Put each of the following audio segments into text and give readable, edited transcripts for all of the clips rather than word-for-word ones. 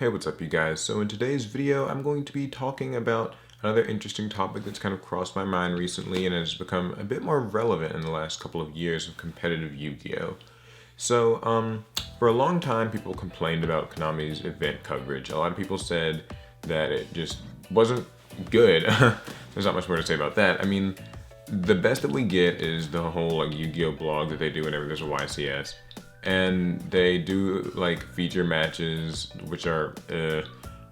Hey, what's up you guys? So in today's video, I'm going to be talking about another interesting topic that's kind of crossed my mind recently and has become a bit more relevant in the last couple of years of competitive Yu-Gi-Oh! For a long time, people complained about Konami's event coverage. A lot of people said that it just wasn't good. There's not much more to say about that. I mean, the best that we get is the whole like Yu-Gi-Oh! Blog that they do whenever there's a YCS. And they do like feature matches, which are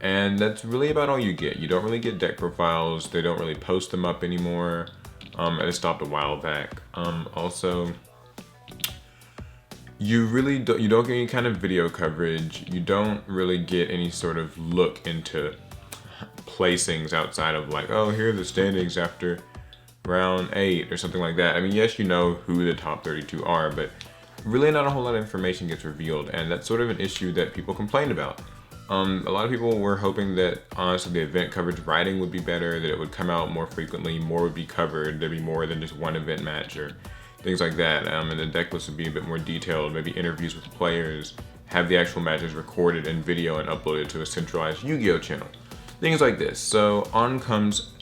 and that's really about all you get. You don't really get deck profiles. They don't really post them up anymore. It stopped a while back. Also, you don't get any kind of video coverage. You don't really get any sort of look into placings outside of like, oh, here are the standings after round 8 or something like that. I mean, yes, you know who the top 32 are, but really not a whole lot of information gets revealed, and that's sort of an issue that people complained about. A lot of people were hoping that honestly the event coverage writing would be better, that it would come out more frequently, more would be covered, there'd be more than just one event match or things like that, and the deck list would be a bit more detailed, maybe interviews with players, have the actual matches recorded in video and uploaded to a centralized Yu-Gi-Oh! Channel. Things like this. So on comes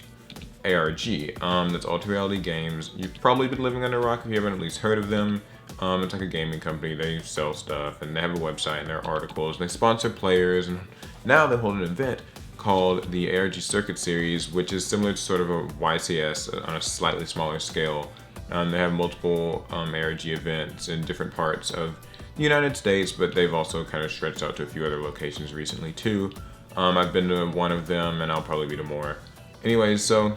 ARG, that's Ultra Reality Games. You've probably been living under a rock if you haven't at least heard of them. It's like a gaming company. They sell stuff and they have a website and their articles. They sponsor players, and now they hold an event called the ARG Circuit Series, which is similar to sort of a YCS on a slightly smaller scale. They have multiple ARG events in different parts of the United States, but they've also kind of stretched out to a few other locations recently too. I've been to one of them and I'll probably be to more. Anyways, so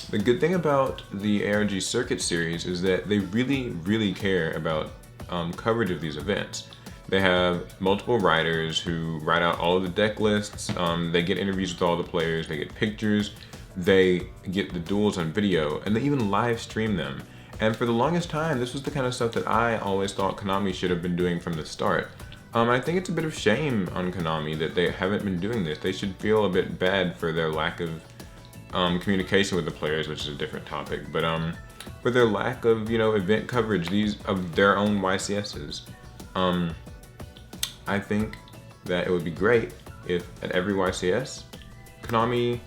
the good thing about the ARG Circuit Series is that they really care about coverage of these events. They have multiple writers who write out all of the deck lists. They get interviews with all the players. They get pictures. They get the duels on video, and they even live stream them. And for the longest time, this was the kind of stuff that I always thought Konami should have been doing from the start. I think it's a bit of shame on Konami that they haven't been doing this. They should feel a bit bad for their lack of communication with the players, which is a different topic, but for their lack of event coverage of their own YCSs. I think that it would be great if at every YCS Konami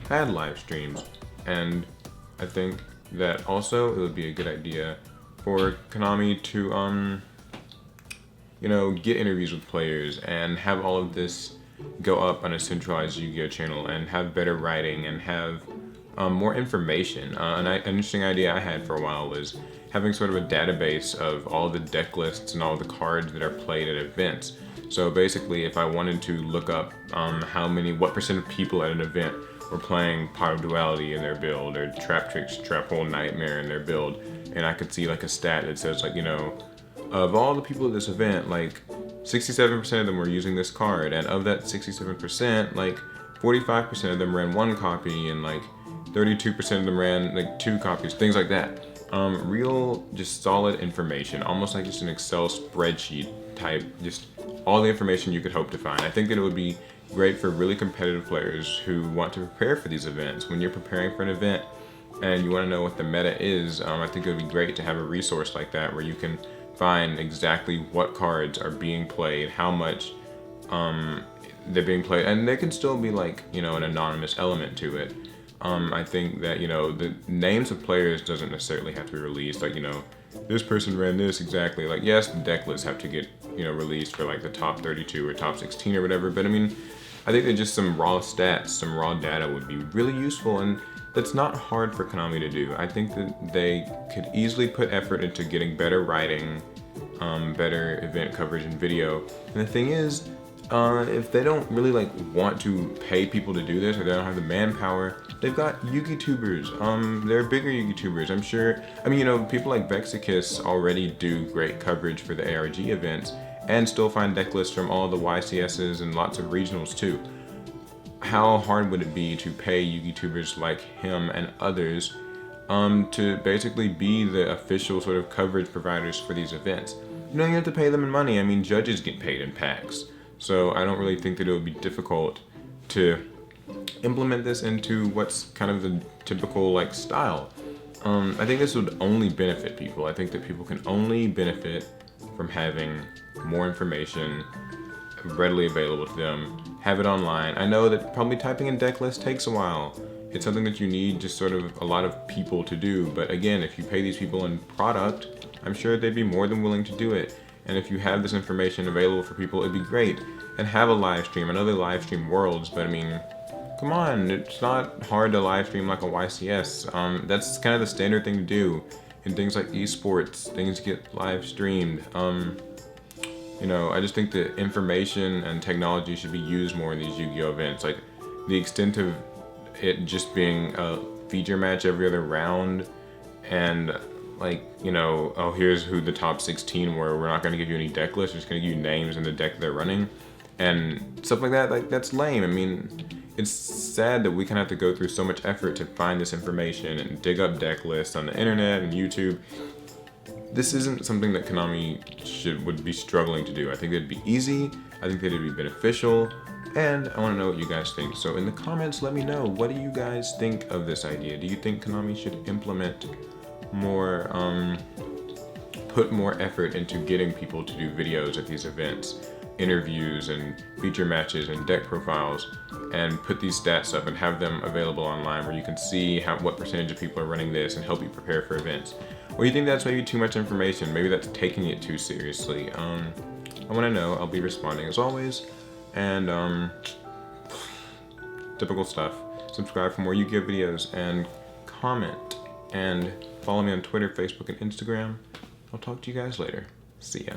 had live streams, and I think that also it would be a good idea for Konami to get interviews with players and have all of this go up on a centralized Yu-Gi-Oh! Channel and have better writing and have more information. An interesting idea I had for a while was having sort of a database of all the deck lists and all the cards that are played at events. So basically, if I wanted to look up what percent of people at an event were playing Pot of Duality in their build, or Trap Tricks, Trap Hole Nightmare in their build, and I could see like a stat that says like, of all the people at this event, like 67% of them were using this card, and of that 67%, like 45% of them ran one copy, and like 32% of them ran like 2 copies, things like that. Real, just solid information, almost like just an Excel spreadsheet type, just all the information you could hope to find. I think that it would be great for really competitive players who want to prepare for these events. When you're preparing for an event and you want to know what the meta is, I think it would be great to have a resource like that where you can find exactly what cards are being played, how much they're being played, and there can still be like an anonymous element to it. I think that the names of players doesn't necessarily have to be released, like this person ran this exactly. Like, yes, the deck lists have to get released for like the top 32 or top 16 or whatever, but I mean, I think that just some raw stats, some raw data would be really useful, and that's not hard for Konami to do. I think that they could easily put effort into getting better writing, better event coverage and video. And the thing is, if they don't really want to pay people to do this, or they don't have the manpower, they've got Yugi-tubers. They're bigger Yugi-tubers. I'm sure. I mean, people like Vexicus already do great coverage for the ARG events, and still find deck lists from all the YCSs and lots of regionals too. How hard would it be to pay Yugi-tubers like him and others to basically be the official sort of coverage providers for these events? You have to pay them in money. I mean, judges get paid in packs. So I don't really think that it would be difficult to implement this into what's kind of the typical style. I think this would only benefit people. I think that people can only benefit from having more information readily available to them, have it online. I know that probably typing in deck list takes a while. It's something that you need just sort of a lot of people to do, but again, if you pay these people in product, I'm sure they'd be more than willing to do it. And if you have this information available for people, it'd be great. And have a live stream. I know they live stream Worlds, but I mean, come on, it's not hard to live stream like a YCS. That's kind of the standard thing to do. In things like esports, things get live streamed. You know, I just think that information and technology should be used more in these Yu-Gi-Oh events. Like, the extent of it just being a feature match every other round, and like, you know, oh, here's who the top 16 were. We're not going to give you any deck lists. We're just going to give you names and the deck they're running. And stuff like that, like, that's lame. I mean, it's sad that we kind of have to go through so much effort to find this information and dig up deck lists on the internet and YouTube. This isn't something that Konami would be struggling to do. I think it'd be easy. I think that it'd be beneficial. And I want to know what you guys think. So in the comments, let me know, what do you guys think of this idea? Do you think Konami should implement more, put more effort into getting people to do videos at these events, interviews and feature matches and deck profiles, and put these stats up and have them available online where you can see what percentage of people are running this and help you prepare for events? Or you think that's maybe too much information? Maybe that's taking it too seriously? I want to know. I'll be responding as always. And typical stuff. Subscribe for more Yu-Gi-Oh videos and comment. And follow me on Twitter, Facebook, and Instagram. I'll talk to you guys later. See ya.